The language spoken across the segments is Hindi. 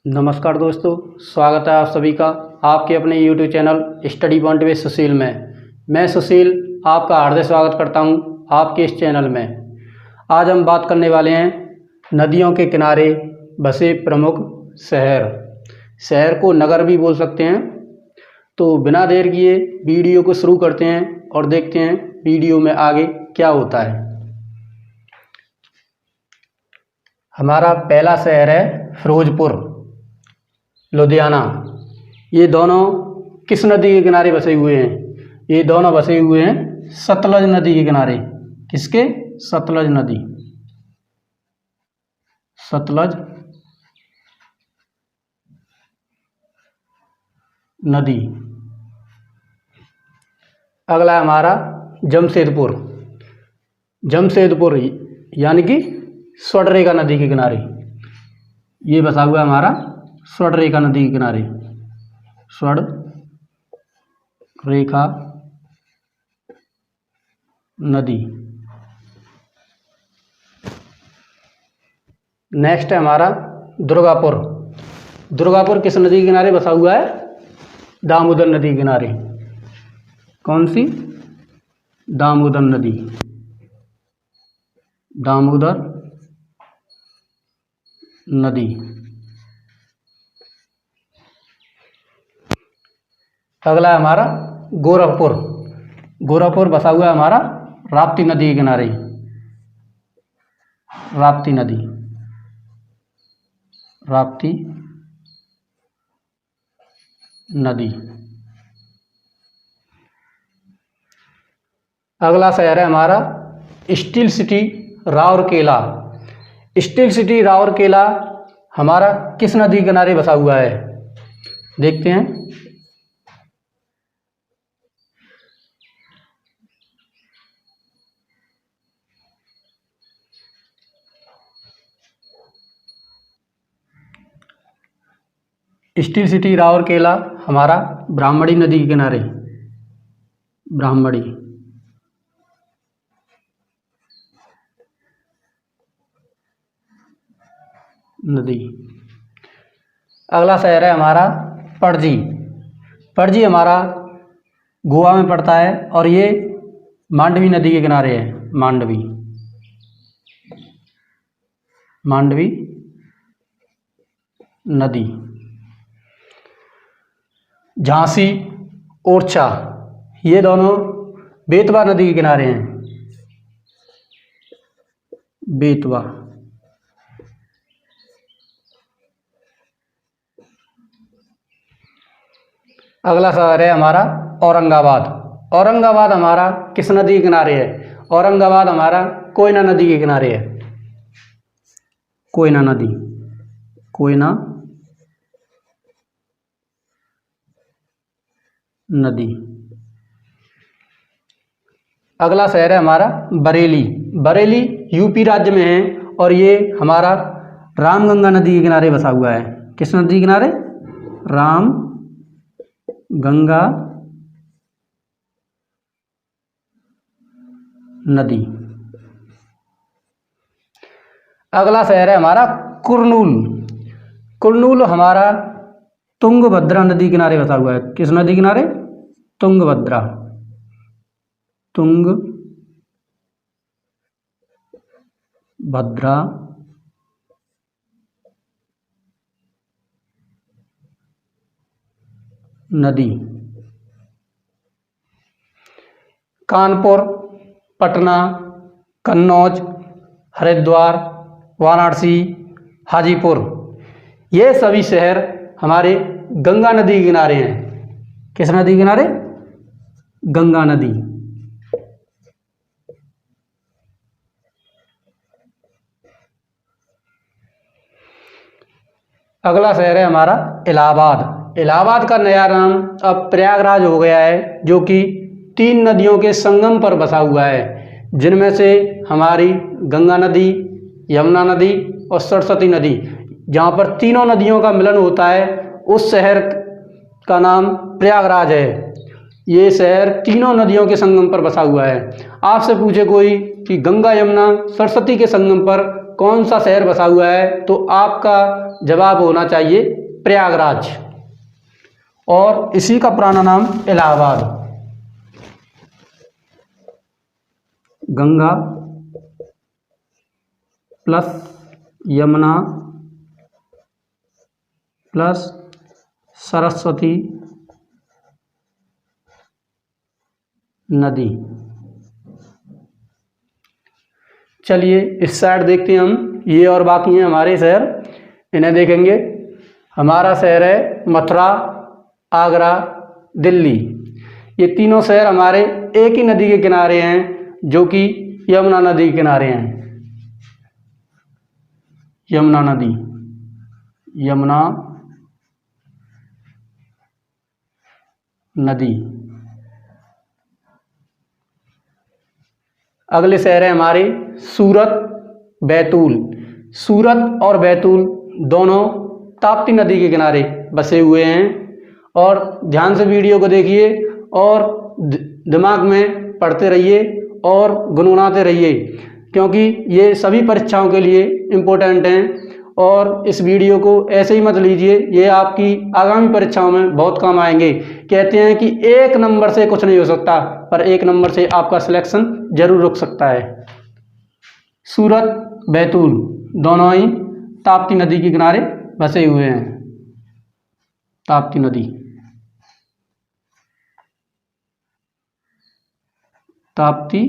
नमस्कार दोस्तों, स्वागत है आप सभी का आपके अपने YouTube channel study point with Sushil में। मैं सुशील आपका हार्दिक स्वागत करता हूं आपके इस चैनल में। आज हम बात करने वाले हैं नदियों के किनारे बसे प्रमुख शहर को नगर भी बोल सकते हैं। तो बिना देर किए वीडियो को शुरू करते हैं और देखते हैं वीडियो में आगे क्या होता है। हमारा पहला शहर है फिरोजपुर, लुधियाना। ये दोनों किस नदी के किनारे बसे हुए हैं? ये दोनों बसे हुए हैं सतलज नदी के किनारे। किसके? सतलज नदी। सतलज नदी। अगला है हमारा जमशेदपुर यानी कि स्वर्णरेखा नदी के किनारे। ये बसा हुआ है हमारा स्वर्णरेखा नदी के किनारे। स्वर्णरेखा नदी। नेक्स्ट है हमारा दुर्गापुर किस नदी के किनारे बसा हुआ है? दामोदर नदी के किनारे। कौन सी? दामोदर नदी। दामोदर नदी। अगला है हमारा गोरखपुर बसा हुआ है हमारा राप्ती नदी के किनारे। राप्ती नदी। अगला शहर है हमारा स्टील सिटी राउरकेला हमारा किस नदी के किनारे बसा हुआ है? देखते हैं। स्टील सिटी राउरकेला हमारा ब्राह्मणी नदी के किनारे। ब्राह्मणी नदी। अगला शहर है हमारा पणजी हमारा गोवा में पड़ता है और ये मांडवी नदी के किनारे है। मांडवी नदी। झांसी ओरछा ये दोनों बेतवा नदी के किनारे हैं। बेतवा। अगला शहर है हमारा औरंगाबाद हमारा किस नदी के किनारे है? औरंगाबाद हमारा कोयना नदी के किनारे है। कोयना नदी। अगला शहर है हमारा बरेली यूपी राज्य में है और ये हमारा रामगंगा नदी के किनारे बसा हुआ है। किस नदी के किनारे? रामगंगा नदी। अगला शहर है हमारा कुरनूल हमारा तुंगभद्रा नदी किनारे बसा हुआ है। किस नदी किनारे? तुंगभद्रा नदी। कानपुर, पटना, कन्नौज, हरिद्वार, वाराणसी, हाजीपुर ये सभी शहर हमारे गंगा नदी के किनारे हैं। किस नदी के किनारे? गंगा नदी। अगला शहर है हमारा इलाहाबाद का नया नाम अब प्रयागराज हो गया है, जो कि 3 नदियों के संगम पर बसा हुआ है, जिनमें से हमारी गंगा नदी, यमुना नदी और सरस्वती नदी। जहाँ पर तीनों नदियों का मिलन होता है उस शहर का नाम प्रयागराज है। ये शहर तीनों नदियों के संगम पर बसा हुआ है। आपसे पूछे कोई कि गंगा यमुना सरस्वती के संगम पर कौन सा शहर बसा हुआ है? तो आपका जवाब होना चाहिए प्रयागराज, और इसी का पुराना नाम इलाहाबाद। गंगा प्लस यमुना प्लस सरस्वती नदी। चलिए इस साइड देखते हैं हम, ये और बाकी हैं हमारे शहर, इन्हें देखेंगे। हमारा शहर है मथुरा, आगरा, दिल्ली। ये तीनों शहर हमारे एक ही नदी के किनारे हैं, जो कि यमुना नदी के किनारे हैं। यमुना नदी, यमुना नदी। अगले शहर है हमारे सूरत, बैतूल। सूरत और बैतूल दोनों ताप्ती नदी के किनारे बसे हुए हैं। और ध्यान से वीडियो को देखिए और दिमाग में पढ़ते रहिए और गुनगुनाते रहिए, क्योंकि ये सभी परीक्षाओं के लिए इम्पोर्टेंट हैं। और इस वीडियो को ऐसे ही मत लीजिए, ये आपकी आगामी परीक्षाओं में बहुत काम आएंगे। कहते हैं कि एक नंबर से कुछ नहीं हो सकता, पर एक नंबर से आपका सिलेक्शन जरूर रुक सकता है। सूरत, बैतूल दोनों ही ताप्ती नदी के किनारे बसे हुए हैं। ताप्ती नदी, ताप्ती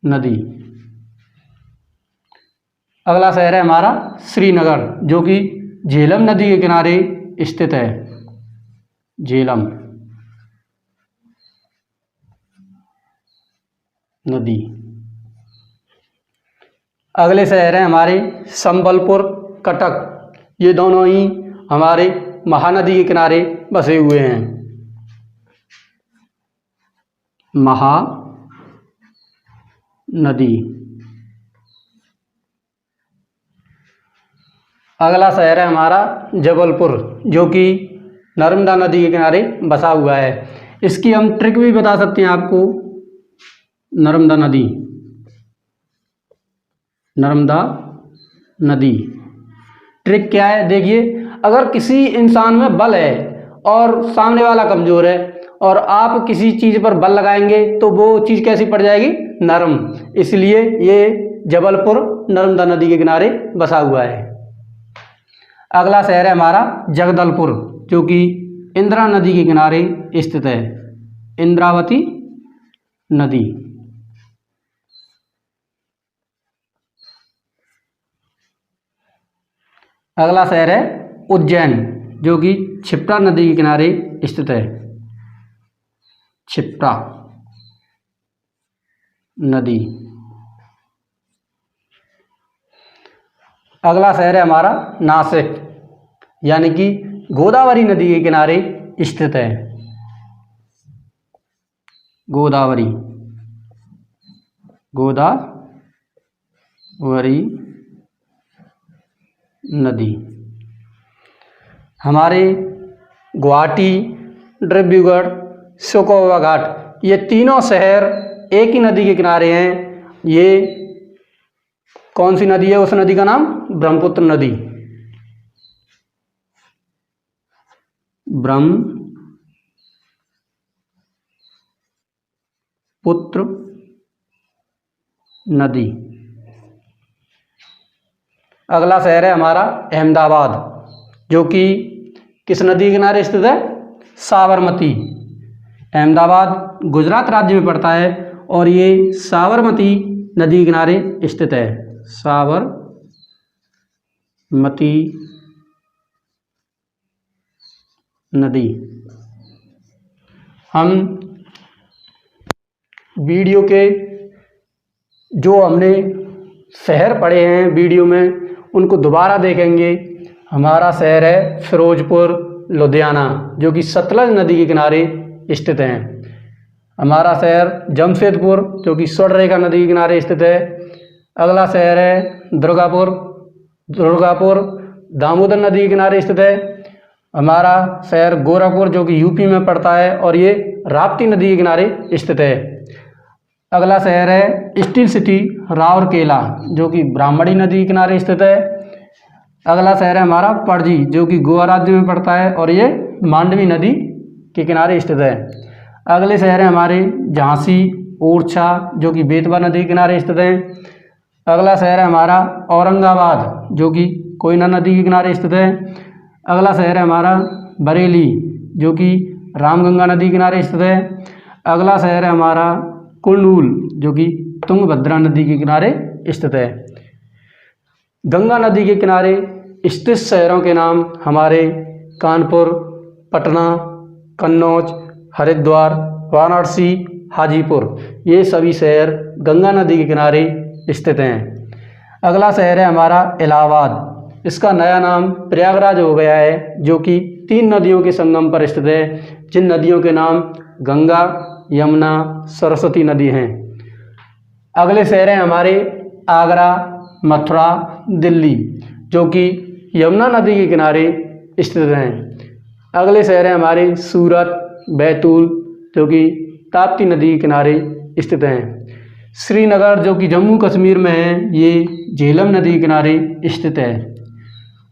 नदी। अगला शहर है हमारा श्रीनगर, जो कि झेलम नदी के किनारे स्थित है। झेलम नदी। अगले शहर हैं हमारे संबलपुर, कटक। ये दोनों ही हमारे महानदी के किनारे बसे हुए हैं। महानदी। अगला शहर है हमारा जबलपुर, जो कि नर्मदा नदी के किनारे बसा हुआ है। इसकी हम ट्रिक भी बता सकते हैं आपको। नर्मदा नदी, नर्मदा नदी। ट्रिक क्या है देखिए, अगर किसी इंसान में बल है और सामने वाला कमजोर है और आप किसी चीज़ पर बल लगाएंगे तो वो चीज़ कैसी पड़ जाएगी? नरम। इसलिए ये जबलपुर नर्मदा नदी के किनारे बसा हुआ है। अगला शहर है हमारा जगदलपुर, जो कि इंदिरा नदी के किनारे स्थित है। इंद्रावती नदी। अगला शहर है उज्जैन, जो कि क्षिप्रा नदी के किनारे स्थित है। क्षिप्रा नदी। अगला शहर है हमारा नासिक, यानी कि गोदावरी नदी के किनारे स्थित है। गोदावरी, गोदावरी नदी। हमारे गुवाहाटी, डिब्रूगढ़, शोकोवा घाट, ये तीनों शहर एक ही नदी के किनारे हैं। ये कौन सी नदी है? उस नदी का नाम ब्रह्मपुत्र नदी। ब्रह्मपुत्र नदी। अगला शहर है हमारा अहमदाबाद, जो कि किस नदी के किनारे स्थित है? साबरमती। अहमदाबाद गुजरात राज्य में पड़ता है और ये साबरमती नदी के किनारे स्थित है। साबरमती नदी। हम वीडियो के जो हमने शहर पढ़े हैं वीडियो में, उनको दोबारा देखेंगे। हमारा शहर है फिरोजपुर, लुधियाना, जो कि सतलज नदी के किनारे स्थित हैं। हमारा शहर जमशेदपुर, जो कि स्वर्णरेखा नदी के किनारे स्थित है। अगला शहर है दुर्गापुर, दुर्गापुर दामोदर नदी के किनारे स्थित है। हमारा शहर गोरखपुर, जो कि यूपी में पड़ता है और ये राप्ती नदी के किनारे स्थित है। अगला शहर है स्टील सिटी राउरकेला, जो कि ब्राह्मणी नदी के किनारे स्थित है। अगला शहर है हमारा पणजी, जो कि गोवा राज्य में पड़ता है और ये मांडवी नदी के किनारे स्थित है। अगले शहर है हमारे झांसी, ओरछा, जो कि बेतवा नदी के किनारे स्थित है। अगला शहर है हमारा औरंगाबाद, जो कि कोयना नदी के किनारे स्थित है। अगला शहर है हमारा बरेली, जो कि रामगंगा नदी के किनारे स्थित है। अगला शहर है हमारा कुर्नूल, जो कि तुंगभद्रा नदी के किनारे स्थित है। गंगा नदी के किनारे स्थित शहरों के नाम हमारे कानपुर, पटना, कन्नौज, हरिद्वार, वाराणसी, हाजीपुर, ये सभी शहर गंगा नदी के किनारे स्थित हैं। अगला शहर है हमारा इलाहाबाद, इसका नया नाम प्रयागराज हो गया है, जो कि 3 नदियों के संगम पर स्थित है, जिन नदियों के नाम गंगा, यमुना, सरस्वती नदी हैं। अगले शहर हैं हमारे आगरा, मथुरा, दिल्ली, जो कि यमुना नदी के किनारे स्थित हैं। अगले शहर हैं हमारे सूरत, बैतूल, जो कि ताप्ती नदी के किनारे स्थित हैं। श्रीनगर, जो कि जम्मू कश्मीर में है, ये झेलम नदी के किनारे स्थित है।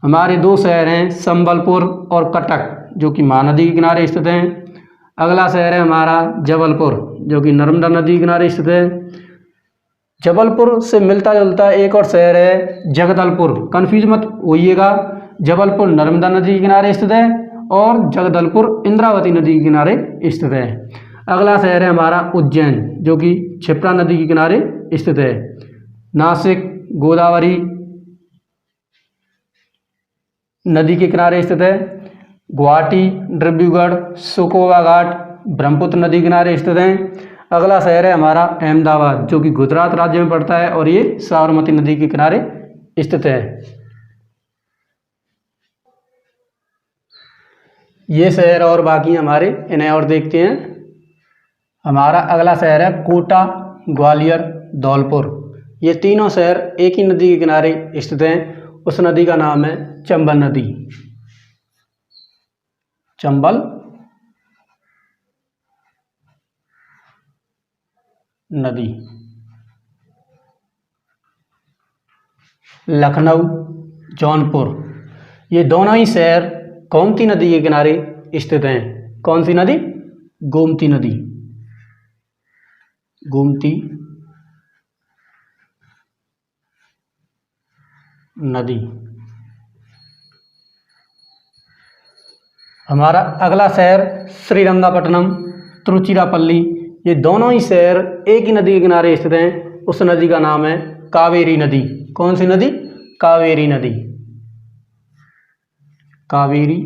हमारे 2 शहर हैं संबलपुर और कटक, जो कि महानदी के किनारे स्थित हैं। अगला शहर है हमारा जबलपुर, जो कि नर्मदा नदी के किनारे स्थित है। जबलपुर से मिलता जुलता एक और शहर है जगदलपुर, कन्फ्यूज मत होइएगा। जबलपुर नर्मदा नदी के किनारे स्थित है और जगदलपुर इंद्रावती नदी के किनारे स्थित है। अगला शहर है हमारा उज्जैन, जो कि क्षिप्रा नदी के किनारे स्थित है। नासिक गोदावरी नदी के किनारे स्थित है। गुवाहाटी, डिब्रूगढ़, सुकोवा घाट ब्रह्मपुत्र नदी के किनारे स्थित हैं। अगला शहर है हमारा अहमदाबाद, जो कि गुजरात राज्य में पड़ता है और ये साबरमती नदी के किनारे स्थित है। ये शहर और बाकी हमारे, इन्हें और देखते हैं। हमारा अगला शहर है कोटा, ग्वालियर, धौलपुर, ये तीनों शहर एक ही नदी के किनारे स्थित हैं। उस नदी का नाम है चंबल नदी। चंबल नदी। लखनऊ, जौनपुर, ये दोनों ही शहर गोमती नदी के किनारे स्थित हैं। कौन सी नदी? गोमती नदी। गोमती नदी। हमारा अगला शहर श्रीरंगापट्टनम, तिरुचिरापल्ली, ये दोनों ही शहर एक ही नदी के किनारे स्थित हैं। उस नदी का नाम है कावेरी नदी। कौन सी नदी? कावेरी नदी। कावेरी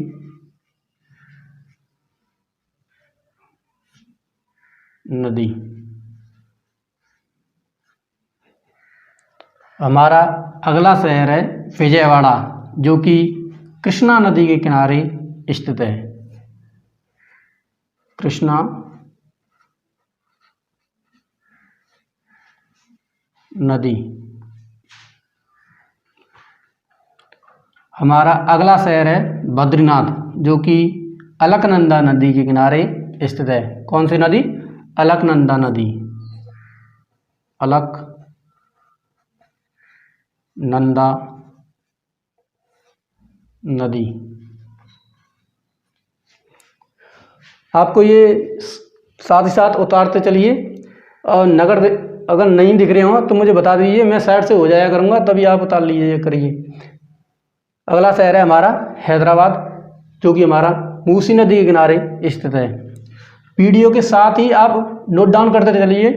नदी। हमारा अगला शहर है विजयवाड़ा, जो कि कृष्णा नदी के किनारे स्थित है। कृष्णा नदी। हमारा अगला शहर है बद्रीनाथ, जो कि अलकनंदा नदी के किनारे स्थित है। कौन सी नदी? अलकनंदा नदी। अलकनंदा नदी। आपको ये साथ ही साथ उतारते चलिए, और नगर अगर नहीं दिख रहे हो तो मुझे बता दीजिए, मैं साइड से हो जाया करूँगा, तभी आप उतार लीजिए करिए। अगला शहर है हमारा हैदराबाद, जो कि हमारा मूसी नदी के किनारे स्थित है। वीडियो के साथ ही आप नोट डाउन करते चलिए,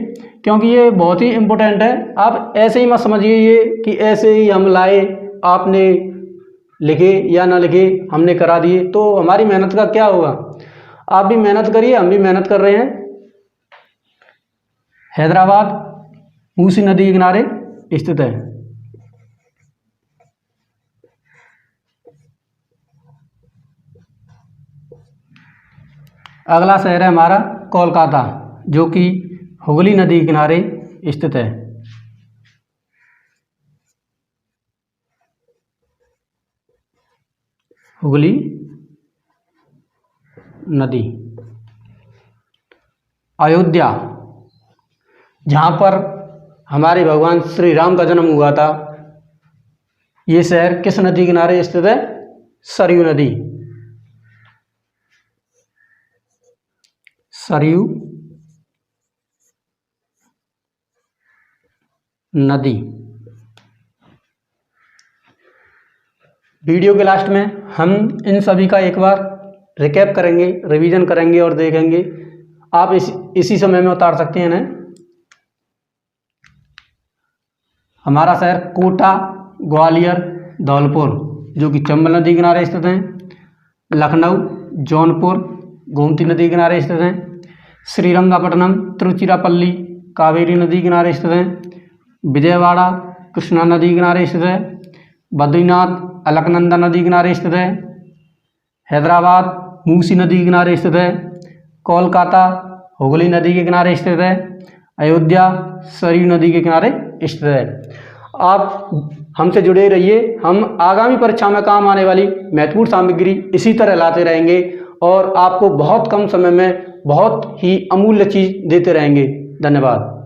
क्योंकि ये बहुत ही इम्पोर्टेंट है। आप ऐसे ही मत समझिए ये कि ऐसे ही हम लाए, आपने लिखे या ना लिखे, हमने करा दिए, तो हमारी मेहनत का क्या होगा। आप भी मेहनत करिए, हम भी मेहनत कर रहे हैं। हैदराबाद मूसी नदी के किनारे स्थित है। अगला शहर है हमारा कोलकाता, जो कि हुगली नदी के किनारे स्थित है। हुगली नदी। अयोध्या, जहाँ पर हमारे भगवान श्री राम का जन्म हुआ था। ये शहर किस नदी किनारे स्थित है? सरयू नदी। सरयू नदी। वीडियो के लास्ट में हम इन सभी का एक बार रिकैप करेंगे, रिवीजन करेंगे और देखेंगे। आप इसी समय में उतार सकते हैं इन्हें। हमारा शहर कोटा, ग्वालियर, धौलपुर जो कि चंबल नदी किनारे स्थित हैं। लखनऊ, जौनपुर गोमती नदी किनारे स्थित हैं। श्रीरंगपट्टनम, तिरुचिरापल्ली कावेरी नदी किनारे स्थित हैं। विजयवाड़ा कृष्णा नदी किनारे स्थित है। बद्रीनाथ अलकनंदा नदी किनारे स्थित है। हैदराबाद मूसी नदी किनारे स्थित है। कोलकाता हुगली नदी के किनारे स्थित है। अयोध्या सरयू नदी के किनारे स्थित है। आप हमसे जुड़े रहिए, हम आगामी परीक्षा में काम आने वाली महत्वपूर्ण सामग्री इसी तरह लाते रहेंगे और आपको बहुत कम समय में बहुत ही अमूल्य चीज़ देते रहेंगे। धन्यवाद।